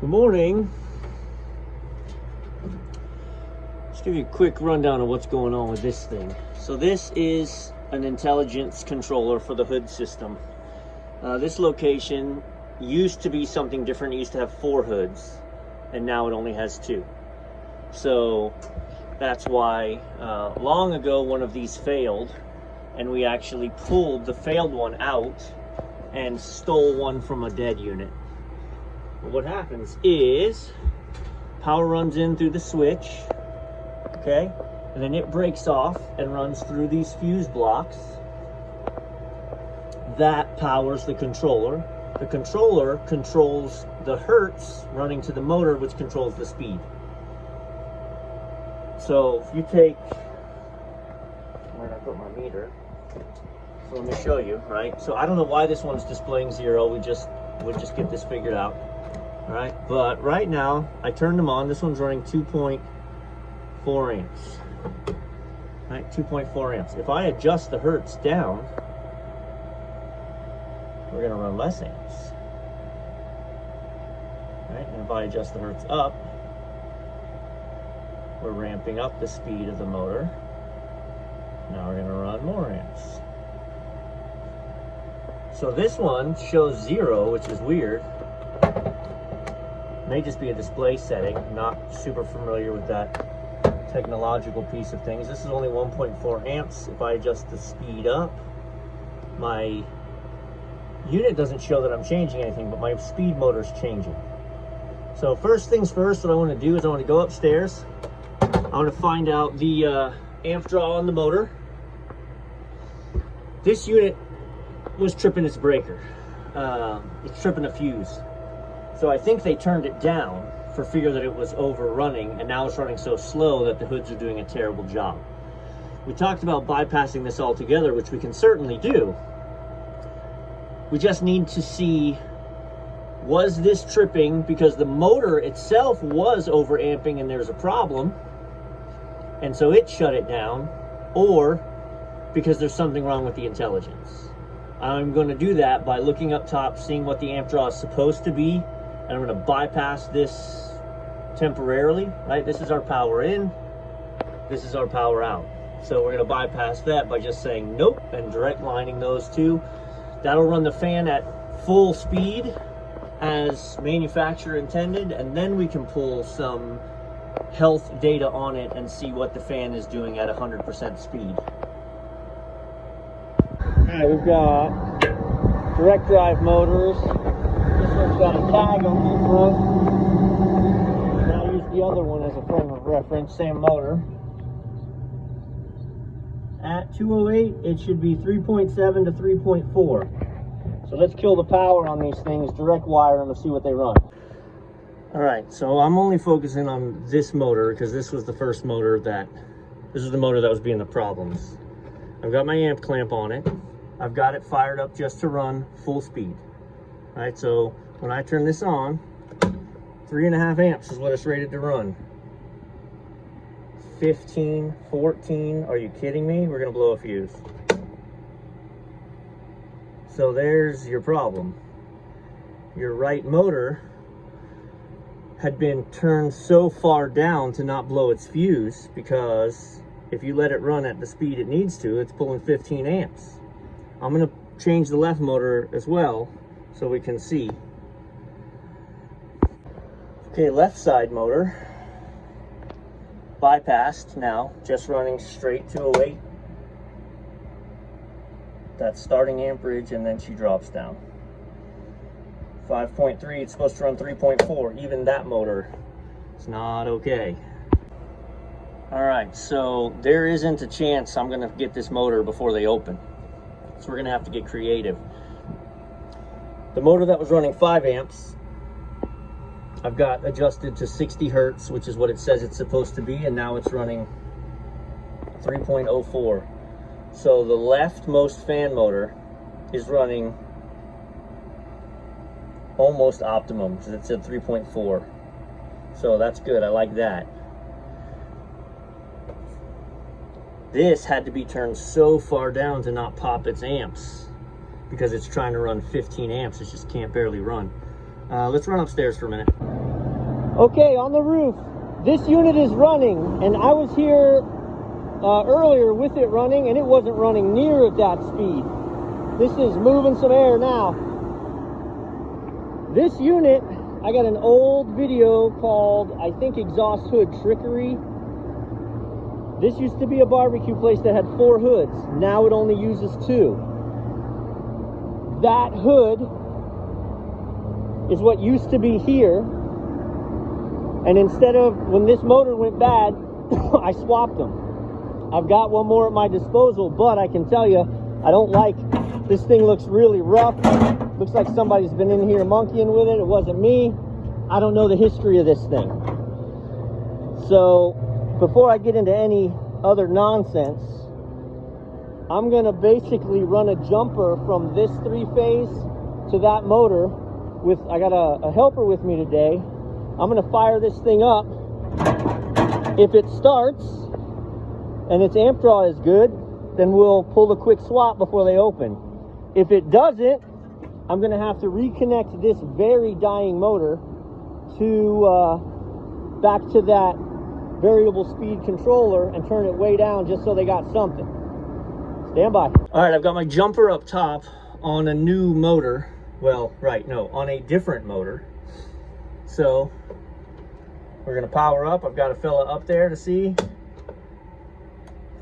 Good morning. Let's give you a quick rundown of what's going on with this thing. So this is an intelligence controller for the hood system. This location used to be something different. It used to have 4 hoods, and now it only has 2. So that's why long ago one of these failed, and we actually pulled the failed one out and stole one from a dead unit. What happens is power runs in through the switch, okay, and then it breaks off and runs through these fuse blocks. That powers the controller. The controller controls the hertz running to the motor, which controls the speed. So if you take, where did I put my meter? So let me show you, right? So I don't know why this one's displaying 0. We'll just get this figured out. All right, but right now I turned them on. This one's running 2.4 amps. Right, 2.4 amps. If I adjust the hertz down, we're gonna run less amps. Right, and if I adjust the hertz up, we're ramping up the speed of the motor. Now we're gonna run more amps. So this one shows 0, which is weird. May just be a display setting. Not super familiar with that technological piece of things. This is only 1.4 amps. If I adjust the speed up, my unit doesn't show that I'm changing anything, but my speed motor's changing. So first things first, what I want to do is I want to go upstairs. I want to find out the amp draw on the motor. This unit was tripping its breaker. It's tripping a fuse. So I think they turned it down for fear that it was overrunning, and now it's running so slow that the hoods are doing a terrible job. We talked about bypassing this altogether, which we can certainly do. We just need to see, was this tripping because the motor itself was overamping and there's a problem, and so it shut it down, or because there's something wrong with the intelligence. I'm going to do that by looking up top, seeing what the amp draw is supposed to be, and I'm going to bypass this temporarily, right? This is our power in, this is our power out. So we're going to bypass that by just saying nope and direct lining those two. That'll run the fan at full speed as manufacturer intended, and then we can pull some health data on it and see what the fan is doing at 100% speed. Alright, we've got direct drive motors. This one's got a tag on the front. And I'll use the other one as a frame of reference, same motor. At 208, it should be 3.7 to 3.4. So let's kill the power on these things, direct wire them, and see what they run. Alright, so I'm only focusing on this motor because this was the first motor this is the motor that was being the problems. I've got my amp clamp on it. I've got it fired up just to run full speed. All right, so when I turn this on, 3.5 amps is what it's rated to run. 15, 14, are you kidding me? We're gonna blow a fuse. So there's your problem. Your right motor had been turned so far down to not blow its fuse, because if you let it run at the speed it needs to, it's pulling 15 amps. I'm gonna change the left motor as well so we can see. Okay, left side motor bypassed now, just running straight 208. That's starting amperage, and then she drops down. 5.3, it's supposed to run 3.4. Even that motor is not okay. All right, so there isn't a chance I'm gonna get this motor before they open. So we're gonna have to get creative. The motor that was running 5 amps, I've got adjusted to 60 hertz, which is what it says it's supposed to be, and now it's running 3.04. So the leftmost fan motor is running almost optimum, because it said 3.4. So that's good, I like that. This had to be turned so far down to not pop its amps, because it's trying to run 15 amps. It just can't barely run. Let's run upstairs for a minute. Okay, on the roof, this unit is running, and I was here earlier with it running, and it wasn't running near at that speed. This is moving some air now. This unit, I got an old video called, I think, Exhaust Hood Trickery. This used to be a barbecue place that had 4 hoods. Now it only uses 2. That hood is what used to be here. And instead of, when this motor went bad, I swapped them. I've got one more at my disposal, but I can tell you, I don't like, this thing looks really rough. Looks like somebody's been in here monkeying with it. It wasn't me. I don't know the history of this thing. So, before I get into any other nonsense, I'm gonna basically run a jumper from this 3-phase to that motor with, I got a helper with me today. I'm gonna fire this thing up. If it starts and its amp draw is good, then we'll pull the quick swap before they open. If it doesn't, I'm gonna have to reconnect this very dying motor to back to that variable speed controller and turn it way down just so they got something. Stand by. All right, I've got my jumper up top on a new motor. Well, right, no, on a different motor. So we're gonna power up. I've got a fella up there to see.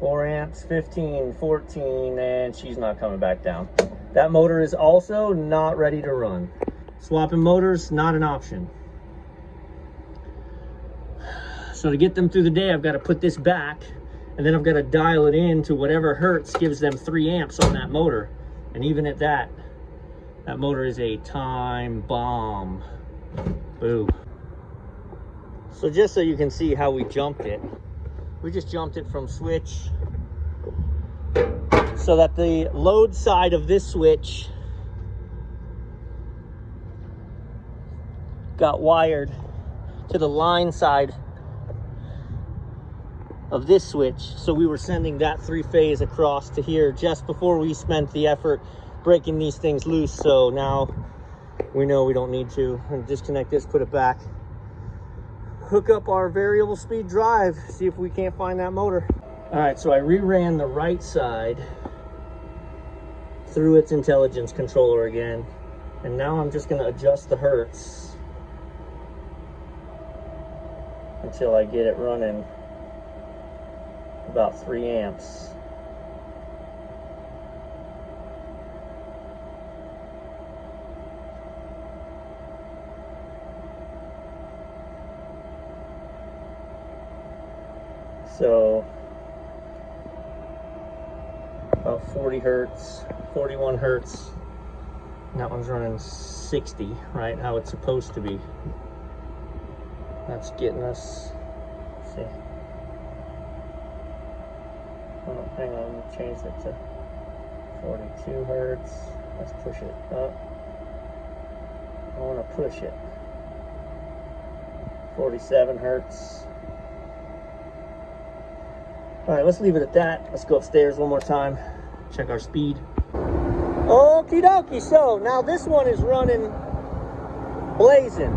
4 amps, 15, 14, and she's not coming back down. That motor is also not ready to run. Swapping motors, not an option. So to get them through the day, I've got to put this back, and then I've got to dial it in to whatever hertz gives them 3 amps on that motor. And even at that, that motor is a time bomb. Boo. So just so you can see how we jumped it, we just jumped it from switch so that the load side of this switch got wired to the line side of this switch. So we were sending that 3-phase across to here just before we spent the effort breaking these things loose. So now we know we don't need to. And disconnect this, put it back, hook up our variable speed drive, see if we can't find that motor. All right, so I reran the right side through its intelligence controller again, and now I'm just gonna adjust the hertz until I get it running about 3 amps. So about 40 hertz, 41 hertz. And that one's running 60, right? How it's supposed to be. That's getting us, let's see. Oh, hang on, change it to 42 hertz. Let's push it up. I want to push it. 47 hertz. All right, let's leave it at that. Let's go upstairs one more time, check our speed. Okie dokie, so now this one is running blazing.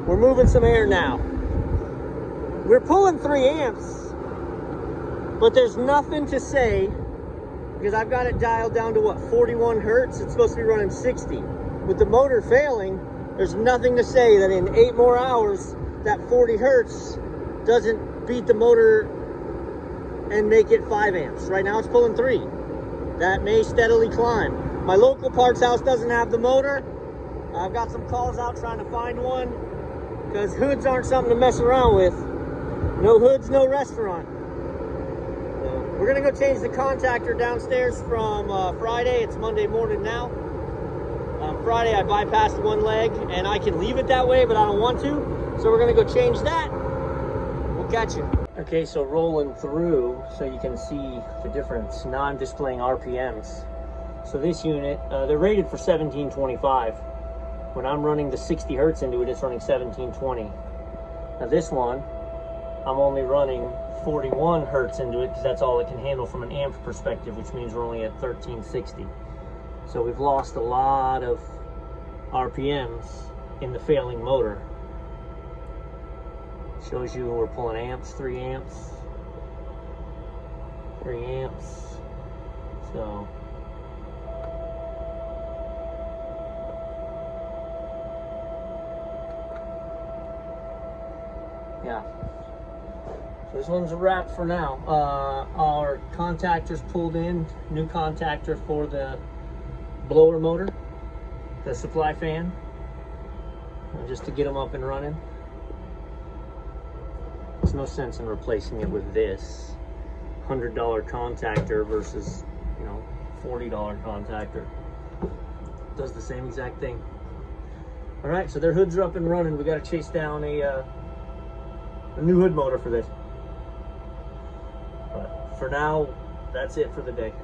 We're moving some air now. We're pulling 3 amps, but there's nothing to say because I've got it dialed down to what, 41 hertz? It's supposed to be running 60. With the motor failing, there's nothing to say that in 8 more hours, that 40 hertz doesn't beat the motor and make it 5 amps. Right now it's pulling 3. That may steadily climb. My local parts house doesn't have the motor. I've got some calls out trying to find one because hoods aren't something to mess around with. No hoods, no restaurant. So we're gonna go change the contactor downstairs from Friday. It's Monday morning now. Friday I bypassed one leg and I can leave it that way, but I don't want to. So we're gonna go change that. We'll catch you. Okay, so rolling through so you can see the difference. Now I'm displaying RPMs. So this unit, they're rated for 1725. When I'm running the 60 hertz into it, it's running 1720. Now this one, I'm only running 41 hertz into it because that's all it can handle from an amp perspective, which means we're only at 1360. So we've lost a lot of RPMs in the failing motor. Shows you we're pulling amps, 3 amps, 3 amps. So yeah. So this one's a wrap for now. Our contactor's pulled in, new contactor for the blower motor, the supply fan, just to get them up and running. There's no sense in replacing it with this $100 contactor versus, you know, $40 contactor. Does the same exact thing. All right, so their hoods are up and running. We got to chase down a new hood motor for this. But for now, that's it for the day.